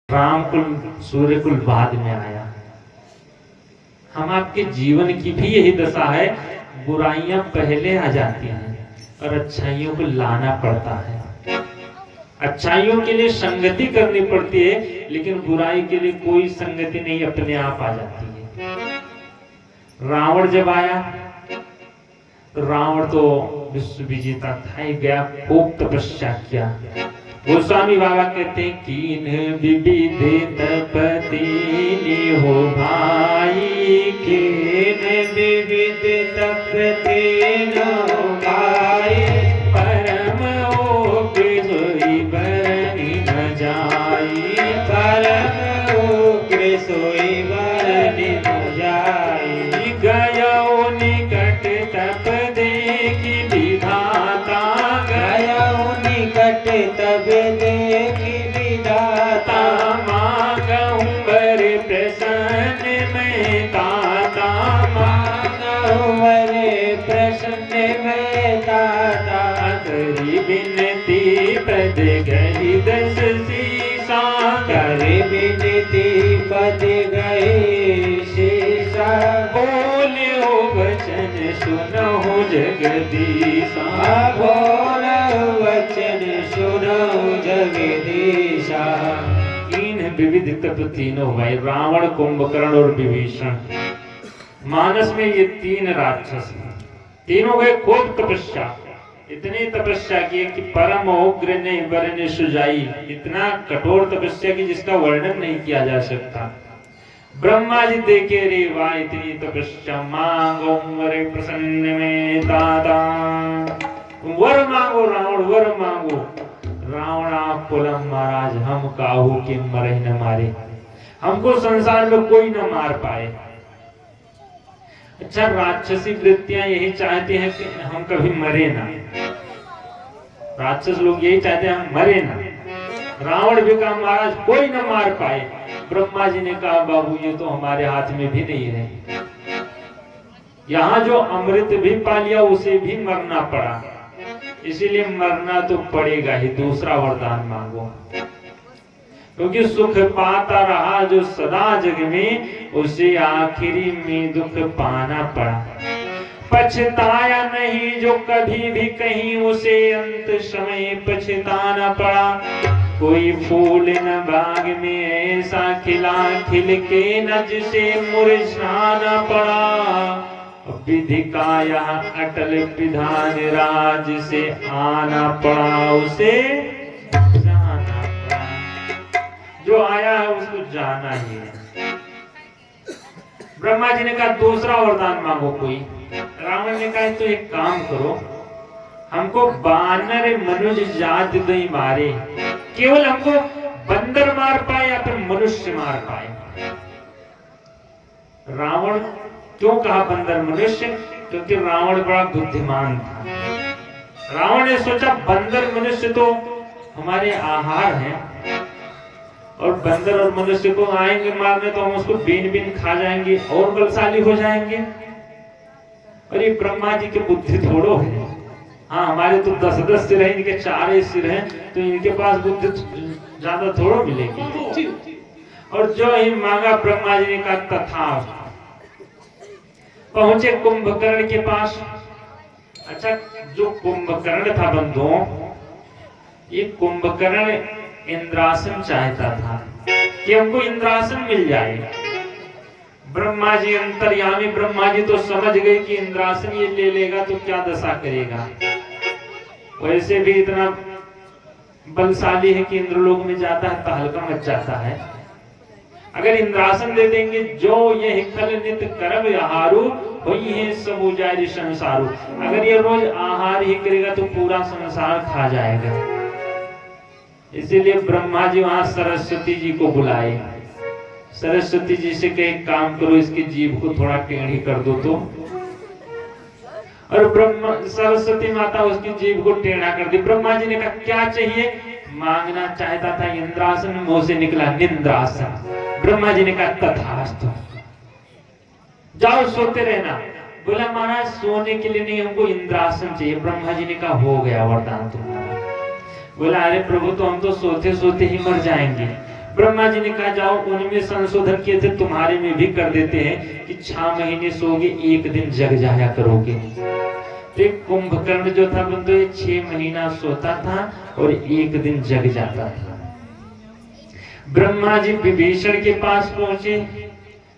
राम कुल सूर्य कुल बाद में आया। हम आपके जीवन की भी यही दशा है, बुराइयां पहले आ जाती हैं और अच्छाइयों को लाना पड़ता है। अच्छाइयों के लिए संगति करनी पड़ती है, लेकिन बुराई के लिए कोई संगति नहीं, अपने आप आ जाती है। रावण जब आया तो रावण तो विश्व विजेता था ही, गया खूब तपस्या किया। गोस्वामी बाबा कहते हैं कीन विविध तपतीनि हो भाई, कीन विविध तपतीनि हो भाई, परम उग्र सोई बरनि न जाई, परम उग्र सोई बरनि न जाई। गयो निकट तप देखि विधाता, गयो निकट तप देखि विधाता, मांगहु वर प्रसन्न में ताता, मांगहु वर प्रसन्न में ताता। करि बिनती पद गहि दस सीसा, करि बिनती पद गहि सीसा, बोलियो वचन सुनहु जगदीशा, बोलियो वचन सुनहु जगदीशा। तीन विविध तप तीनों भाई, रावण, कुंभकर्ण और विभीषण। मानस में ये तीन राक्षस हैं, तीनों गए खूब तपस्या, इतनी तपस्या की कि परम उग्र ने वरनि सुजाई, इतना कठोर तपस्या की जिसका वर्णन नहीं किया जा सकता। ब्रह्मा जी देखे रे वाह इतनी तपस्या, मांगो वर प्रसन्न में दाता, वर मांगो रावण, वर मांगो। रावण आप बोला महाराज हम काहू के मरे न मारे, हमको संसार में कोई न मार पाए। अच्छा, राक्षसी वृत्तियां यही चाहती हैं कि हम कभी मरे ना, राक्षस लोग यही चाहते हैं हम मरे ना। रावण भी कहा महाराज कोई न मार पाए। ब्रह्मा जी ने कहा बाबू ये तो हमारे हाथ में भी नहीं है, यहाँ जो अमृत भी पा लिया उसे भी मरना पड़ा, इसीलिए मरना तो पड़ेगा ही, दूसरा वरदान मांगो। क्योंकि सुख पाता रहा जो सदा जग में, उसे आखिरी में दुख पाना पड़ा। पछताया नहीं जो कभी भी कहीं, उसे अंत समय पछताना पड़ा। कोई फूल न बाग में ऐसा खिला, खिल के न जिसे मुरझाना पड़ा। विधि का यहाँ अटल विधान राज से आना पड़ा, उसे जाना पड़ा। जो आया है उसको जाना ही है। ब्रह्मा जी ने कहा दूसरा वरदान मांगो कोई। रावण ने कहा तो एक काम करो, हमको बानर मनुष्य जात दई मारे, केवल हमको बंदर मार पाए या फिर मनुष्य मार पाए। रावण क्यों कहा बंदर मनुष्य? क्योंकि रावण बड़ा बुद्धिमान था। रावण ने सोचा बंदर मनुष्य तो हमारे आहार हैं, और बंदर और मनुष्य को आएंगे मारने तो हम उसको बीन बीन खा जाएंगे और बलशाली हो जाएंगे। और ये ब्रह्मा जी की बुद्धि थोड़ो है। हाँ, हमारे तो 10-10 सिर हैं, इनके 4 सिर हैं, तो इनके पास बुद्धि ज्यादा थोड़ो मिलेगी। और जो ही मांगा ब्रह्मा जी ने कहा तथा। पहुंचे कुंभकर्ण के पास। अच्छा, जो कुंभकर्ण था बंधुओं, ये कुंभकर्ण इंद्रासन चाहता था कि हमको इंद्रासन मिल जाए। ब्रह्मा जी अंतर्यामी ब्रह्मा जी तो समझ गए कि इंद्रासन ये ले लेगा तो क्या दशा करेगा। वैसे भी इतना बलशाली है कि इंद्रलोक में जाता है तहलका मच जाता है। अगर इंद्रासन दे देंगे, जो ये खल नित करब आहारू, वही है सब उजारि संसारू। अगर ये रोज आहार ही करेगा तो पूरा संसार खा जाएगा। इसीलिए ब्रह्मा जी वहां सरस्वती जी को बुलाए। सरस्वती जी से कहे काम करो, इसकी जीभ को थोड़ा टेढ़ी कर दो तो। और ब्रह्मा सरस्वती माता उसकी जीभ को टेढ़ा कर दी। ब्रह्मा जी ने कहा क्या चाहिए? मांगना चाहता था इंद्रासन, मुंह से निकला निंद्रासन। ब्रह्मा जी ने कहा तथास्तु, जाओ सोते रहना। बोला महाराज सोने के लिए नहीं, हमको इंद्रासन चाहिए। ब्रह्मा जी ने कहा हो गया वरदान तुम्हारा। बोला अरे प्रभु तो हम तो सोते सोते ही मर जाएंगे। ब्रह्मा जी ने कहा जाओ उनमें संशोधन किए थे तुम्हारे में भी कर देते हैं कि 6 महीने सोगे 1 दिन जग जाया करोगे। तो कुंभकर्ण जो था बंधु 6 महीना सोता था और 1 दिन जग जाता था। ब्रह्मा जी विभीषण के पास पहुंचे,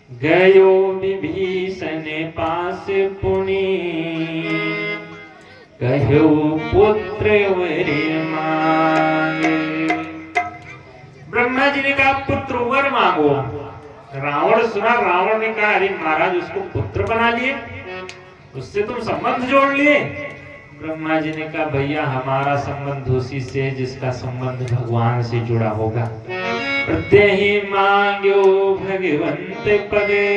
गयो विभीषण पास पुनि, कहो पुत्र वर मांगे। ब्रह्मा जी ने कहा पुत्र वर मांगो। रावण सुना, रावण ने कहा अरे महाराज उसको पुत्र बना लिए, उससे तुम संबंध जोड़ लिए। ब्रह्मा जी ने कहा भैया हमारा संबंध उसी से जिसका संबंध भगवान से जुड़ा होगा। प्रत्यहि मांग्यो भगवंत पदे,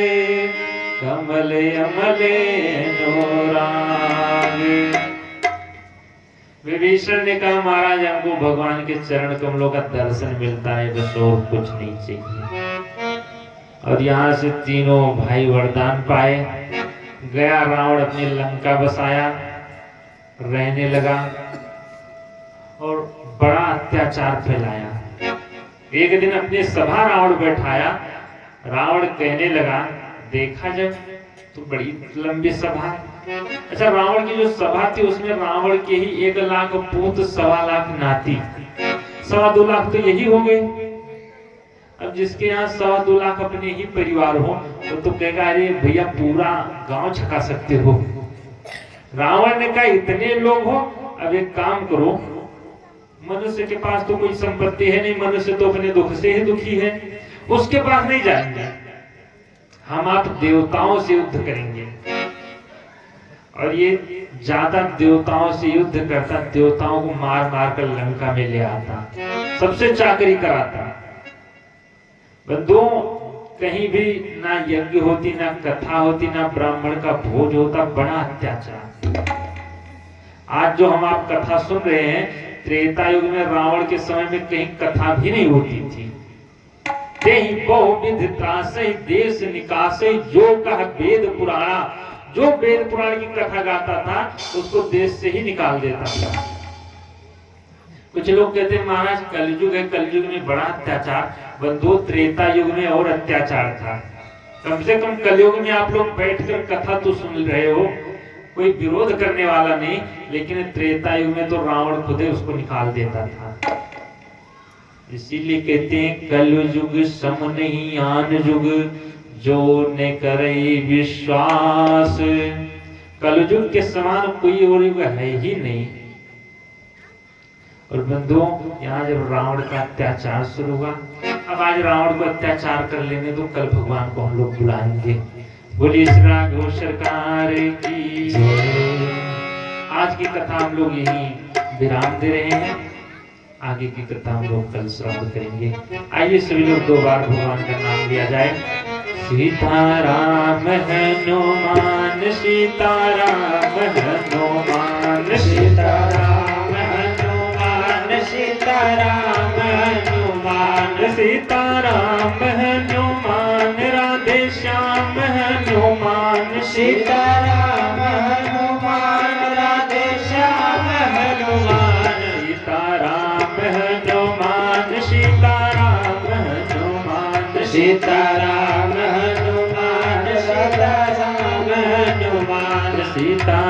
कमल अमले अनुरागे। विभीषण ने कहा महाराज हमको भगवान के चरण कमलों का दर्शन मिलता है, बस और कुछ नहीं चाहिए। और यहाँ से तीनों भाई वरदान पाए। गया रावण अपनी लंका बसाया, रहने लगा और बड़ा अत्याचार फैलाया। एक दिन अपनी सभा रावण बैठाया, रावण कहने लगा देखा जब तो बड़ी लंबी सभा। अच्छा रावण की जो सभा थी उसमें रावण के ही 1 लाख पूत 1.25 लाख नाती, 2.25 लाख तो यही हो गए। अब जिसके यहाँ 2.25 लाख अपने ही परिवार हो तो कहेगा अरे भैया पूरा गांव छका सकते हो। रावण ने कहा इतने लोग हो, अब एक काम करो, मनुष्य के पास तो कोई संपत्ति है नहीं, मनुष्य तो अपने दुख से ही दुखी है, उसके पास नहीं जाएंगे, हम आप देवताओं से युद्ध करेंगे। और ये ज्यादा देवताओं से युद्ध करता, देवताओं को मार मार कर लंका में ले आता, सबसे चाकरी कराता। बंधुओं कहीं भी ना यज्ञ होती, ना कथा होती, ना ब्राह्मण का भोज होता, बड़ा अत्याचार। आज जो हम आप कथा सुन रहे हैं, त्रेता युग में रावण के समय में कहीं कथा भी नहीं होती थी। तेहि बहुविध त्रासै देश निकासै, जो कह वेद पुराणा, जो वेद पुराण की कथा गाता था उसको देश से ही निकाल देता था। कुछ लोग कहते हैं महाराज कलयुग है, कलयुग में बड़ा अत्याचार। बंधु त्रेता युग में और अत्याचार था। कम से कम कलयुग में आप लोग बैठकर कथा तो सुन रहे हो, कोई विरोध करने वाला नहीं, लेकिन त्रेता युग में तो रावण खुद ही उसको निकाल देता था। इसीलिए कहते हैं कलयुग सम नहीं आन युग, जो ने करे विश्वास। कलयुग के समान कोई और युग है ही नहीं। और बंधुओं यहाँ जब रावण का अत्याचार शुरू हुआ, अब आज रावण को अत्याचार कर लेने तो कल भगवान को हम लोग बुलाएंगे। बोलिए श्री राघव सरकार की जय। आज की कथा हम लोग यहीं विराम दे रहे हैं, आगे की कथा हम लोग कल श्रवण करेंगे। आइए सभी लोग 2 बार भगवान का नाम लिया जाए। सीताराम हनुमान सीताराम हनुमान सीताराम हनुमान सीताराम हनुमान सीताराम हनुमान राधे श्याम हनुमान सीताराम हनुमान राधे श्याम हनुमान सीताराम हनुमान सीताराम हनुमान सीताराम हनुमान सीताराम हनुमान सीता